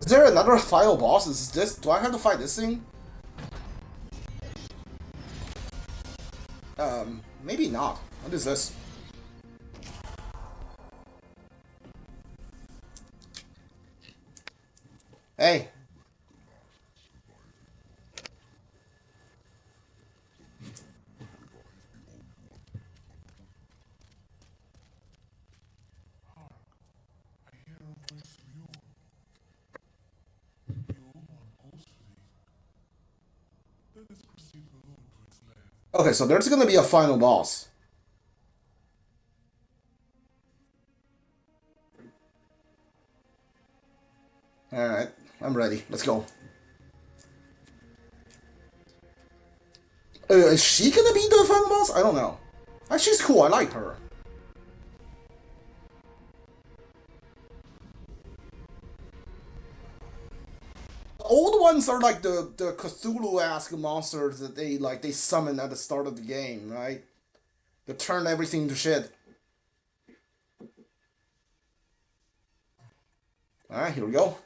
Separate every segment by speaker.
Speaker 1: Is there another final boss? Is this? Do I have to fight this thing? Maybe not. What is this? Hey. Okay, so there's gonna be a final boss. Alright, I'm ready. Let's go. Is she gonna be the final boss? I don't know. She's cool, I like her. Old ones are like the Cthulhu-esque monsters that they summon at the start of the game, right? They turn everything to shit. Alright, here we go.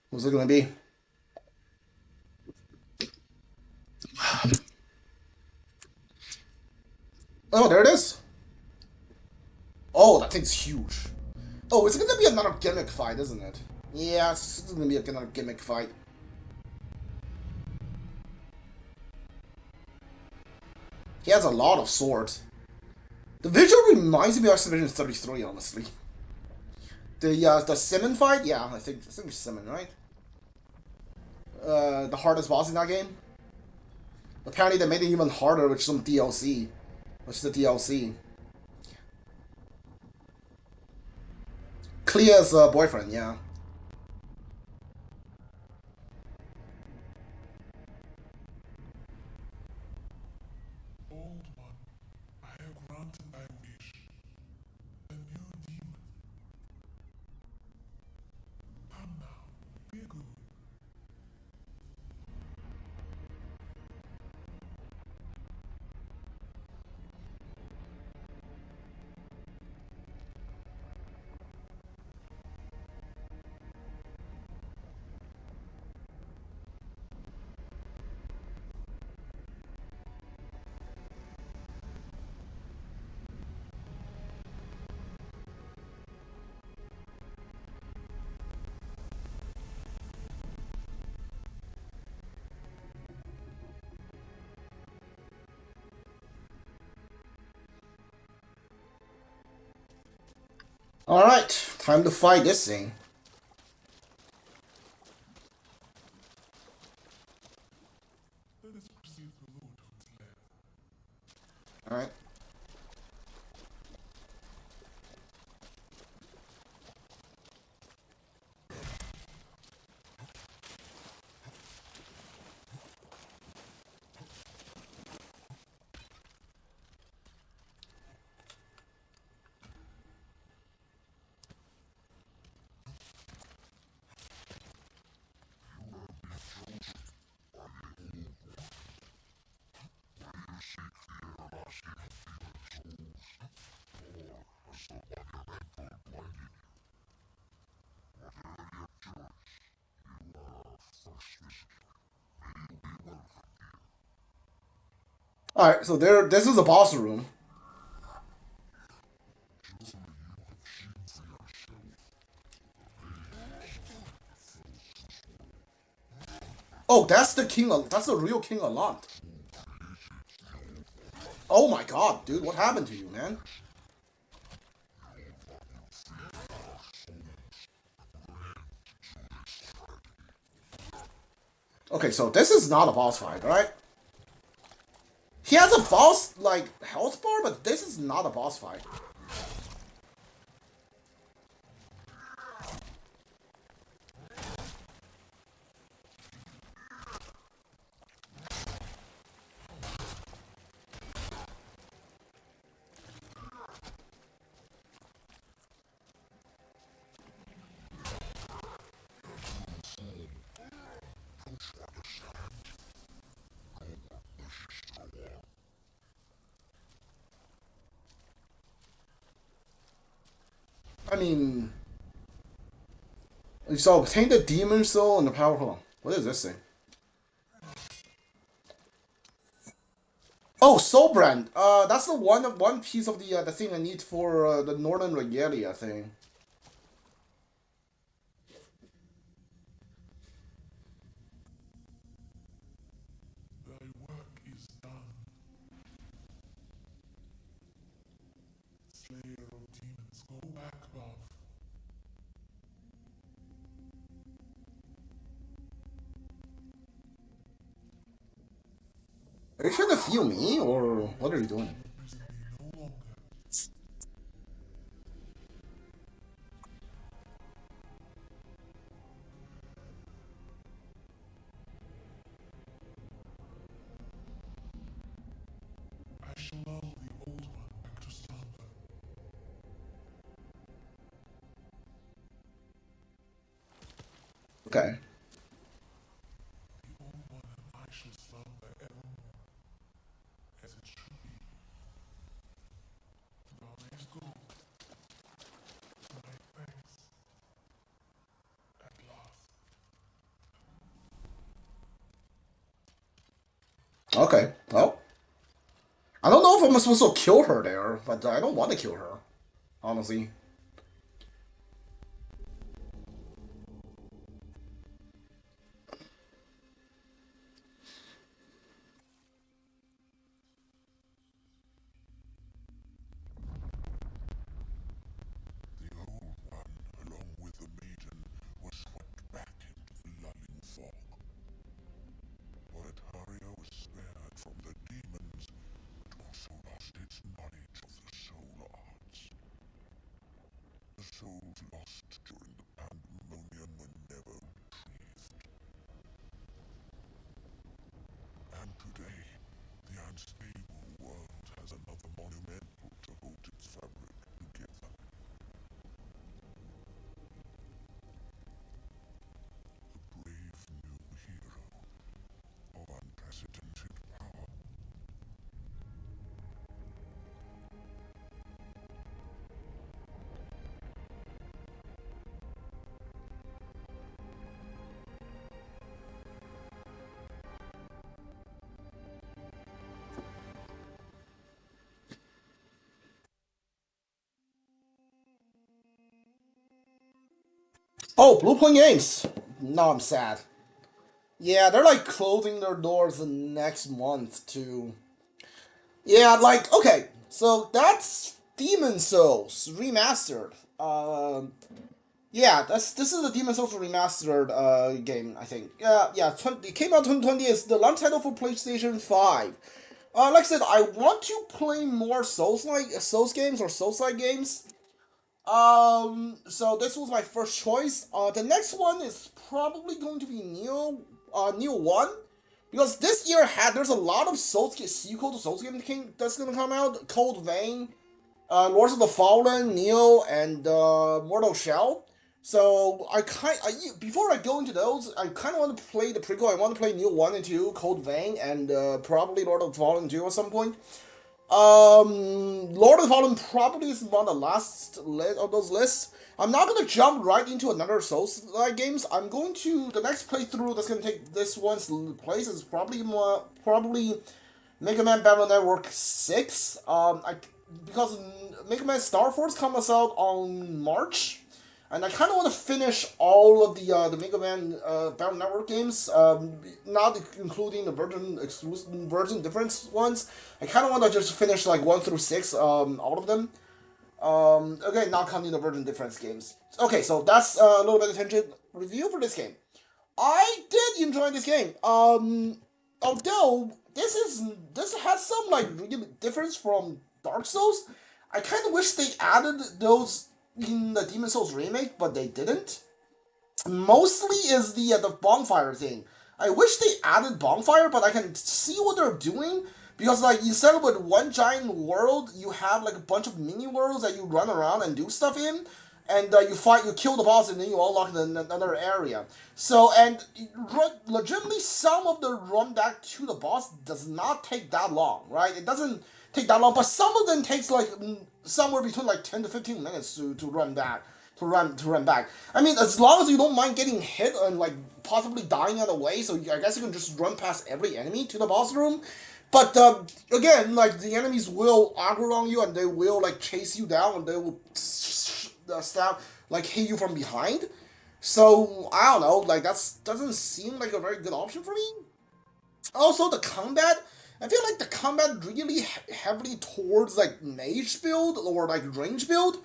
Speaker 1: Who's it gonna be? Oh, there it is. Oh, that thing's huge. Oh, it's gonna be another gimmick fight, isn't it? Yeah, it's gonna be another gimmick fight. He has a lot of swords. The visual reminds me of Expedition 33, honestly. The Simon fight? Yeah, I think it's Simon, right? The hardest boss in that game. Apparently they made it even harder with some DLC. Which is the DLC. Clea's boyfriend, yeah. Alright, time to fight this thing. Alright. Alright, so this is the boss room. Oh, that's the king that's the real King Alont. Oh my god, dude, what happened to you, man? Okay, so this is not a boss fight, right? He has a boss, like, health bar, but this is not a boss fight. I mean, So obtain the demon soul and the power. Hold on. What is this thing? Oh, soul brand. That's the one piece of the thing I need for the northern regalia thing.
Speaker 2: Thy work is done, slayer of demons. Go back above.
Speaker 1: Are you trying to feel me, or what are you doing?
Speaker 2: Imprison me no longer. I shall lull the old one back to slumber.
Speaker 1: Okay.
Speaker 2: The old one and I shall slumber evermore, as it should be. Thou mayest go, my thanks, at last.
Speaker 1: Okay. Well, I don't know if I'm supposed to kill her there, but I don't want to kill her, honestly.
Speaker 2: The old one, along with the maiden, was swept back into the lulling fog. Oratorio was spared from the demons, but also lost its knowledge of the soul arts. The souls lost during the pandemonium were never retrieved. And today, the unstable world has another monumental to hold its fabric together. A brave new hero of unprecedented power.
Speaker 1: Oh, Bluepoint Games. Now I'm sad. Yeah, they're like closing their doors next month too. Yeah, like okay, so that's Demon Souls remastered. Yeah, this is the Demon Souls remastered game. I think. Yeah. It came out 2020. It's the launch title for PlayStation 5. Like I said, I want to play more Souls games or Souls like games. So this was my first choice. The next one is probably going to be Neo One, because this year there's a lot of sequel to Souls game that's gonna come out. Cold Vein, Lords of the Fallen, Neo, and Mortal Shell. So before I go into those, I kind of want to play the prequel. I want to play Neo One and Two, Cold Vein, and probably Lord of the Fallen 2 at some point. Lord of the Fallen probably is on the last list of those lists. I'm not gonna jump right into another Souls like games. I'm going to the next playthrough that's gonna take this one's place is probably Mega Man Battle Network 6. Because Mega Man Star Force comes out on March, and I kind of want to finish all of the Mega Man Battle Network games, not including the Virgin exclusive Virgin difference ones. I kind of want to just finish like 1 through 6, all of them. Okay, not counting the Virgin difference games. Okay, so that's a little bit of attention review for this game. I did enjoy this game. Although this has some like really difference from Dark Souls. I kind of wish they added those in the Demon Souls remake, but they didn't. Mostly is the bonfire thing. I wish they added bonfire, but I can see what they're doing, because like instead of with one giant world, you have like a bunch of mini worlds that you run around and do stuff in, and you kill the boss, and then you unlock another area. So and legitimately, some of the run back to the boss does not take that long, right? It doesn't take that long, but some of them takes like somewhere between like 10 to 15 minutes to run back run back. I mean, as long as you don't mind getting hit and like possibly dying on the way, so I guess you can just run past every enemy to the boss room. But again, like the enemies will aggro on you and they will like chase you down and they will stab like hit you from behind. So I don't know, like that's doesn't seem like a very good option for me. Also, the combat. I feel like the combat really heavily towards like mage build or like range build,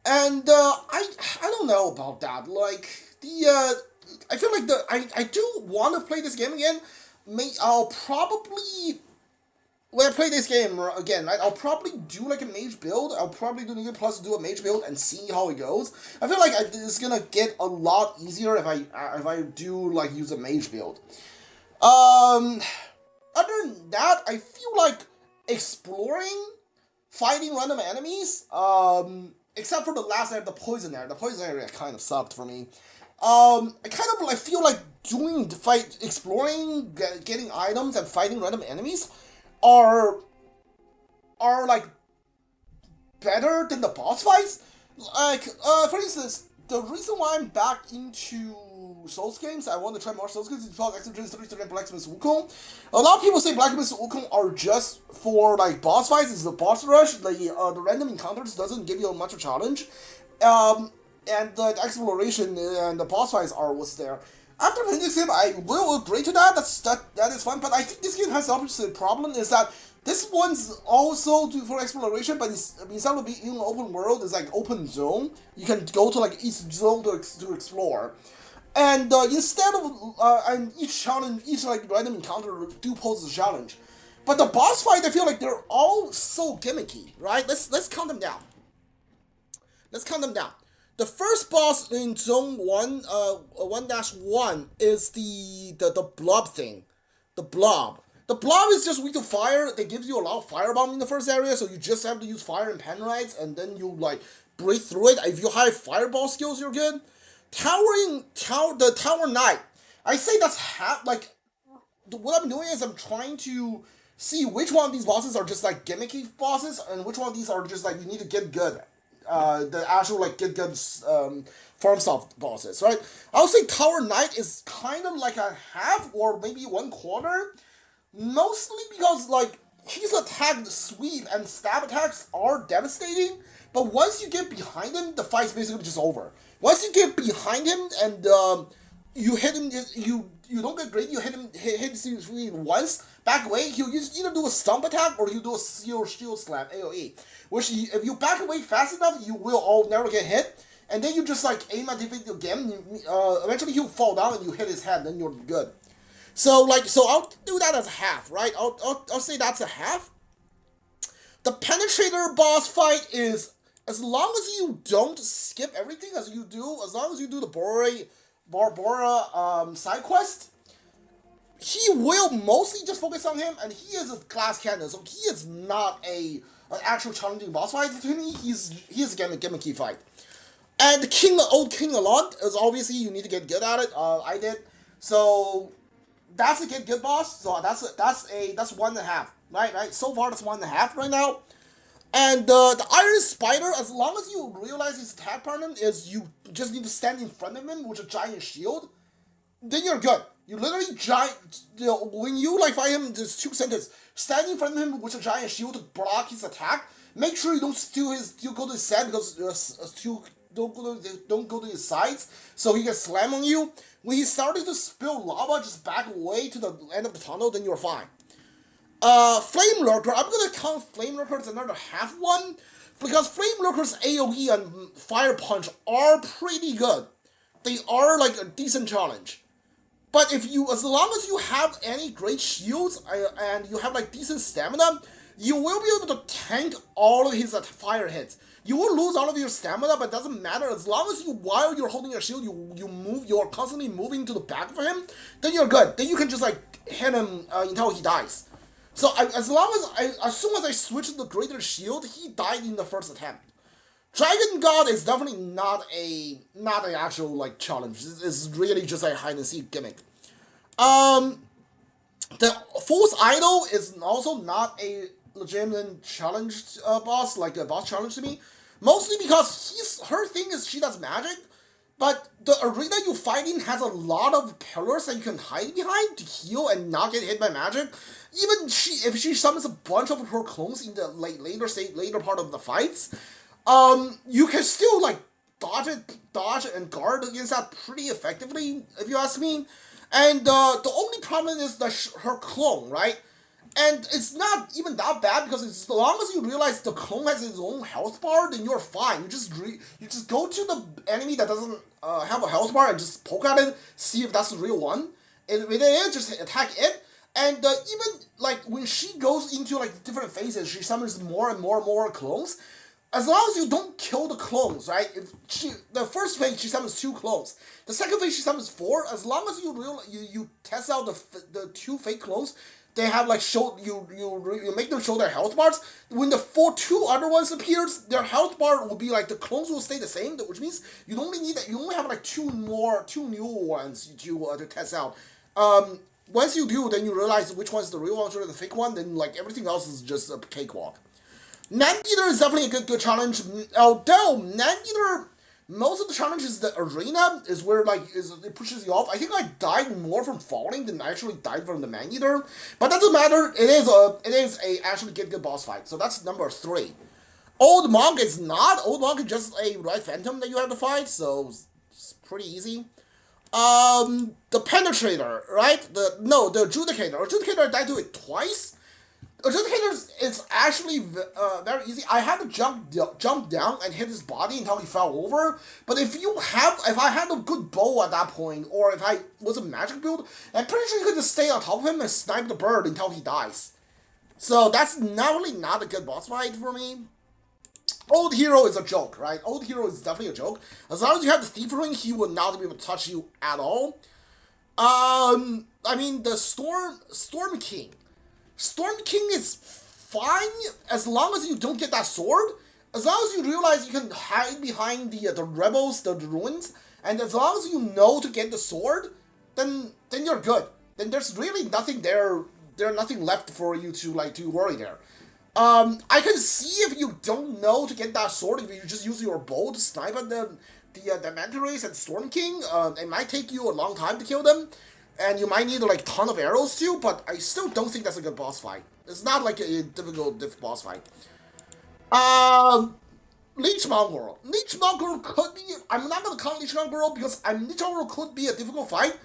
Speaker 1: and I don't know about that. Like I feel like I do want to play this game again. I'll probably when I play this game again, right, I'll probably do like a mage build. I'll probably do New Plus do a mage build and see how it goes. I feel like it's gonna get a lot easier if I do like use a mage build. Um, Other than that, I feel like exploring, fighting random enemies. Except for the last area, the poison area. The poison area kind of sucked for me. I kind of like feel like doing the fight, exploring, getting items, and fighting random enemies are like better than the boss fights. Like, for instance, the reason why I'm back into Souls games, I want to try more Souls games, is because Exogen 33 and Blacksmith Wukong. A lot of people say Blacksmith Wukong are just for like boss fights. It's the boss rush. The random encounters doesn't give you much of a challenge. And the exploration and the boss fights are what's there. After playing this game, I will agree to that. That is fun, but I think this game has the opposite problem. Is that this one's also for exploration, but instead of being in an open world, it's like open zone. You can go to like each zone to explore, and instead of and each like random encounter do pose a challenge. But the boss fight, I feel like they're all so gimmicky, right? Let's count them down. Let's count them down. The first boss in Zone 1, 1-1 is the blob thing. The blob. The blob is just weak to fire. They give you a lot of firebomb in the first area, so you just have to use fire and penrites, and then you like break through it. If you have fireball skills, you're good. The Tower Knight. I say that's like what I'm doing is I'm trying to see which one of these bosses are just like gimmicky bosses, and which one of these are just like you need to get good. The actual like get good FromSoft bosses, right? I would say Tower Knight is kind of like a half or maybe 1/4, mostly because like his attack sweep and stab attacks are devastating, but once you get behind him, the fight's basically just over. Once you get behind him and you hit him, you don't get great. You hit him once. Back away, he'll either do a stomp attack or he'll do a shield slam AOE. Which if you back away fast enough, you will all never get hit. And then you just like aim at him again. Eventually he'll fall down and you hit his head. Then you're good. So I'll do that as a half, right? I'll say that's a half. The penetrator boss fight is as long as you don't skip everything as long as you do the Bora side quest, he will mostly just focus on him, and he is a glass cannon, so he is not an actual challenging boss fight to me. He's a gimmicky fight. And the old King Alon is obviously you need to get good at it. I did, so that's a get good boss. So that's 1.5, right. So far that's 1.5 right now. And the Iron Spider, as long as you realize his attack pattern is you just need to stand in front of him with a giant shield, then you're good. You literally when you like fight him, there's 2 sentences. Stand in front of him with a giant shield to block his attack. Make sure you don't still go to his side because don't go to his sides, so he can slam on you. When he started to spill lava, just back away to the end of the tunnel, then you're fine. Flame Lurker, I'm gonna count Flame Lurker as another half one, because Flame Lurker's AoE and Fire Punch are pretty good. They are like a decent challenge. But as long as you have any great shields and you have like decent stamina, you will be able to tank all of his fire hits. You will lose all of your stamina, but it doesn't matter. As long as while you're holding your shield, you're constantly moving to the back of him, then you're good. Then you can just like hit him until he dies. So as soon as I switched to the greater shield, he died in the first attempt. Dragon God is definitely not an actual like challenge. It's really just a hide and seek gimmick. The Fool's Idol is also not a legitimate challenge boss, like a boss challenge to me. Mostly because her thing is she does magic, but the arena you fight in has a lot of pillars that you can hide behind to heal and not get hit by magic. Even if she summons a bunch of her clones in the later part of the fights, you can still like dodge and guard against that pretty effectively, if you ask me. And the only problem is her clone, right? And it's not even that bad because as long as you realize the clone has its own health bar, then you're fine. You just go to the enemy that doesn't have a health bar and just poke at it, see if that's the real one. And if it is, just attack it. And even like when she goes into like different phases, she summons more and more and more clones. As long as you don't kill the clones, right? The first phase she summons 2 clones. The second phase she summons 4. As long as you test out the 2 fake clones, they have like you make them show their health bars. When the 2 other ones appears, their health bar will be like the clones will stay the same, which means you only have like 2 new ones to test out. Once you do, then you realize which one's the real one or the fake one. Then like everything else is just a cakewalk. Man-Eater is definitely a good challenge. Although Man-Eater, most of the challenge is the arena is where like it pushes you off. I think I died more from falling than I actually died from the Man-Eater. But that doesn't matter. It is a actually good boss fight. So that's number 3. Old Monk is not. Old Monk is just a Red Phantom that you have to fight. So it's pretty easy. The Penetrator, right? The Adjudicator. Adjudicator I died to it twice. Adjudicator is actually very easy. I had to jump down and hit his body until he fell over. But if I had a good bow at that point, or if I was a magic build, I'm pretty sure you could just stay on top of him and snipe the bird until he dies. So that's not a good boss fight for me. Old Hero is a joke, right? Old Hero is definitely a joke. As long as you have the Thief Ring, he will not be able to touch you at all. I mean, the Storm King. Storm King is fine as long as you don't get that sword. As long as you realize you can hide behind the rebels, the ruins, and as long as you know to get the sword, then you're good. Then there's really nothing there. There's nothing left for you to worry there. I can see if you don't know to get that sword, if you just use your bow to snipe at the Manta Rays and Storm King, it might take you a long time to kill them. And you might need like ton of arrows too, but I still don't think that's a good boss fight. It's not like a difficult boss fight. Leech Mongrel. Leech Mongrel could be. I'm not gonna count Leech Mongrel because Leech Mongrel could be a difficult fight.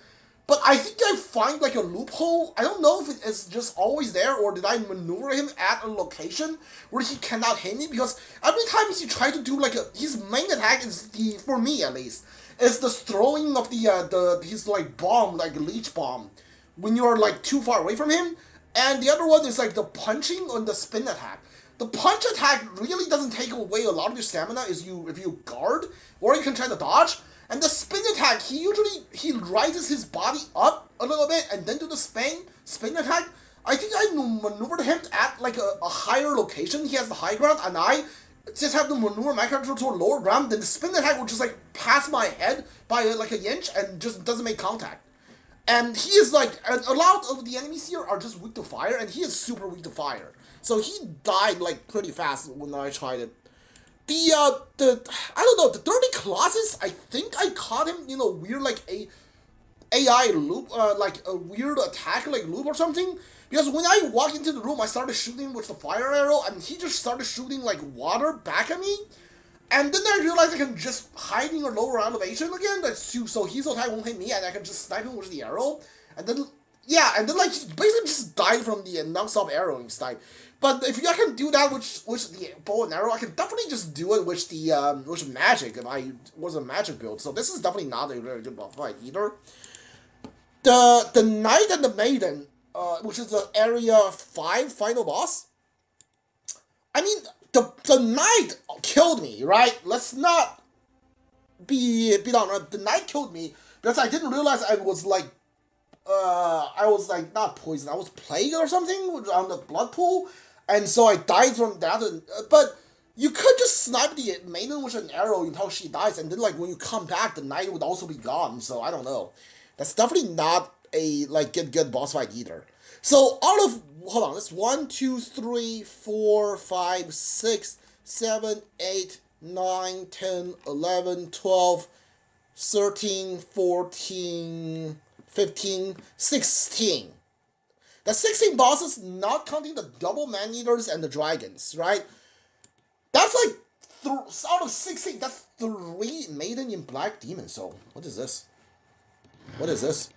Speaker 1: But I think I find like a loophole. I don't know if it is just always there or did I maneuver him at a location where he cannot hit me, because every time he try to do like his main attack is for me at least, is the throwing of his like bomb, like leech bomb, when you're like too far away from him, and the other one is like the punching on the spin attack. The punch attack really doesn't take away a lot of your stamina if you guard, or you can try to dodge. And the spin attack, he rises his body up a little bit and then do the spin attack. I think I maneuvered him at like a higher location. He has the high ground, and I just have to maneuver my character to a lower ground. Then the spin attack will just like pass my head by like an inch and just doesn't make contact. And he is like, a lot of the enemies here are just weak to fire, and he is super weak to fire. So he died like pretty fast when I tried it. I don't know, the Dirty Colossus, I think I caught him in a weird like AI loop, like a weird attack like loop or something. Because when I walked into the room, I started shooting with the fire arrow, and he just started shooting like water back at me. And then I realized I can just hide in a lower elevation again, so his attack won't hit me, and I can just snipe him with the arrow. And then, yeah, and then like basically just died from the non-stop arrowing style. But if I can do that with the bow and arrow, I can definitely just do it with the with magic if I was a magic build. So this is definitely not a very good boss fight either. The Knight and the Maiden, which is the area 5 final boss. I mean, the Knight killed me, right? Let's not be on. The Knight killed me because I didn't realize I was like not poisoned. I was plagued or something on the blood pool. And so I died from that, but you could just snipe the maiden with an arrow until she dies, and then like when you come back, the knight would also be gone. So I don't know. That's definitely not a like good boss fight either. So out of that's 1, 2, 3, 4, 5, 6, 7, 8, 9, 10, 11, 12, 13, 14, 15, 16. The 16 bosses, not counting the double man-eaters and the dragons, right? That's like, out of 16, that's 3 Maiden in Black Demon Soul. What is this? What is this?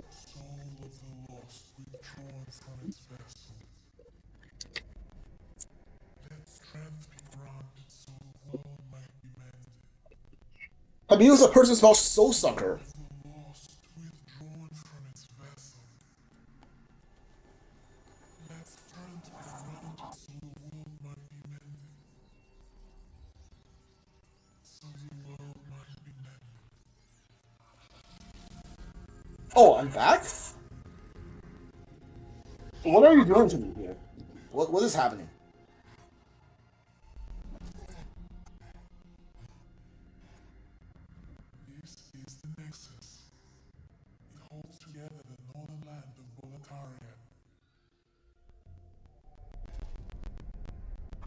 Speaker 2: Soul of the lost withdrawn from its vessel. Let strength be granted so the world might be mended.
Speaker 1: Have you used a person's spell Soul Sucker?
Speaker 2: Soul of the lost withdrawn from its vessel. Let strength be granted so the world might be mended. So the world might be mended.
Speaker 1: Oh, I'm back? What are you doing to me here? What is happening?
Speaker 2: This is the Nexus. It holds together the northern land of Boletaria.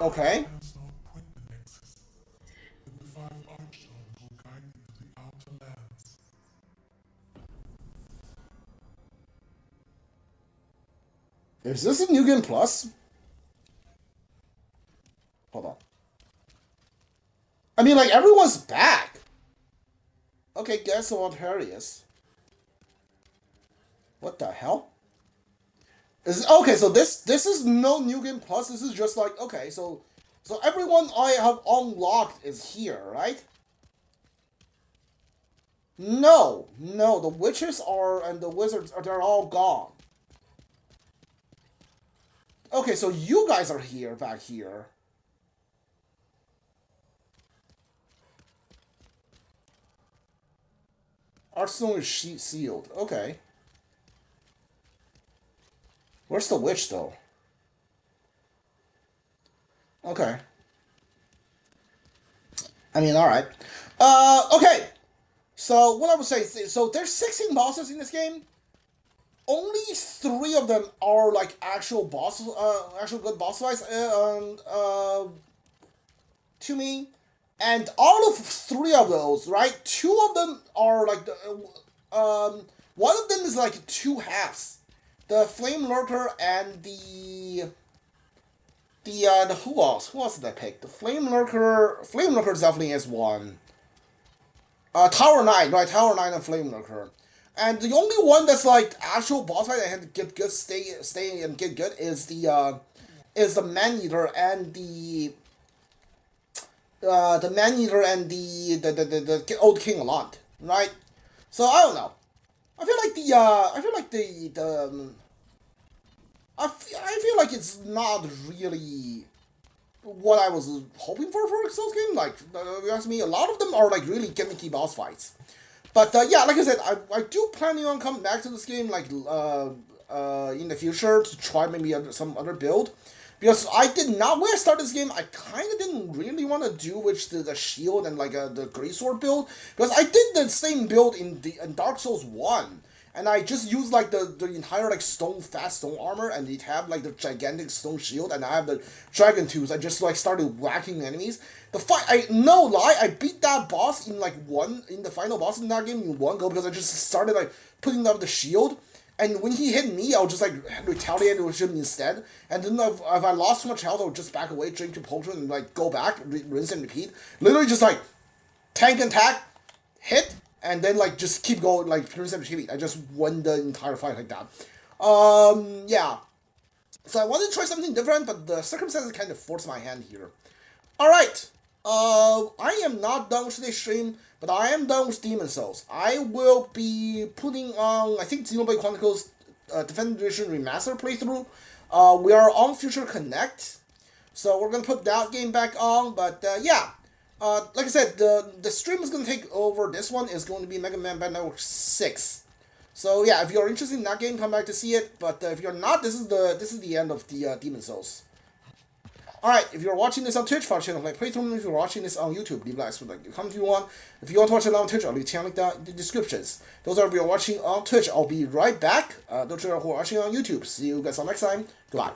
Speaker 1: Okay.
Speaker 2: Does not quit the Nexus. Then the 5 archstones will guide you to the outer lands.
Speaker 1: Is this a New Game Plus? Hold on. I mean, like, everyone's back. Okay, guess what Notorious. What the hell? Okay, so this is no New Game Plus. This is just like, okay, so everyone I have unlocked is here, right? No, the witches are and the wizards are, they're all gone. Okay, so you guys are here, back here. Arsenal is sealed. Okay. Where's the witch, though? Okay. I mean, alright. Okay. So, what I would say is, so there's 16 bosses in this game. Only 3 of them are, like, actual bosses, actual good boss fights, to me. And all of 3 of those, right? 2 of them are, like, one of them is, like, 2 halves. The Flame Lurker and the who else? Who else did I pick? The Flame Lurker definitely is one. Tower Knight, right? Tower Knight and Flame Lurker. And the only one that's like actual boss fight that had to get good, stay and get good is the Man Eater and the Man Eater and the old King Alont, right? So I don't know. I feel like I feel like it's not really what I was hoping for a Souls game. Like, you ask me, a lot of them are like really gimmicky boss fights. But yeah, like I said, I do planning on coming back to this game like in the future to try maybe some other build. Because I did not, when I started this game, I kind of didn't really want to do with the shield and like the greatsword build. Because I did the same build in Dark Souls 1. And I just used like the entire like fast stone armor, and it have like the gigantic stone shield, and I have the dragon tools. I just like started whacking enemies. The fight, no lie, I beat that boss in the final boss in that game in one go because I just started like putting up the shield. And when he hit me, I would just like retaliate with him instead. And then if I lost too much health, I would just back away, drink your potion, and like go back, rinse and repeat. Literally just like tank and attack, hit, and then like just keep going, like rinse and repeat. I just won the entire fight like that. Yeah. So I wanted to try something different, but the circumstances kind of forced my hand here. Alright. I am not done with today's stream, but I am done with Demon Souls. I will be putting on, I think, Xenoblade Chronicles Definitive Edition Remaster playthrough. We are on Future Connect, so we're gonna put that game back on. But yeah, like I said, the stream is gonna take over. This one is going to be Mega Man Battle Network 6. So yeah, if you're interested in that game, come back to see it. But if you're not, this is the end of the Demon Souls. Alright, if you're watching this on Twitch, follow the channel like playthrough. If you're watching this on YouTube, leave likes for like you comment if you want. If you want to watch it on Twitch, I'll leave channel link down in the descriptions. Those are if you're watching on Twitch. I'll be right back. Those are who are watching on YouTube. See you guys all next time. Goodbye.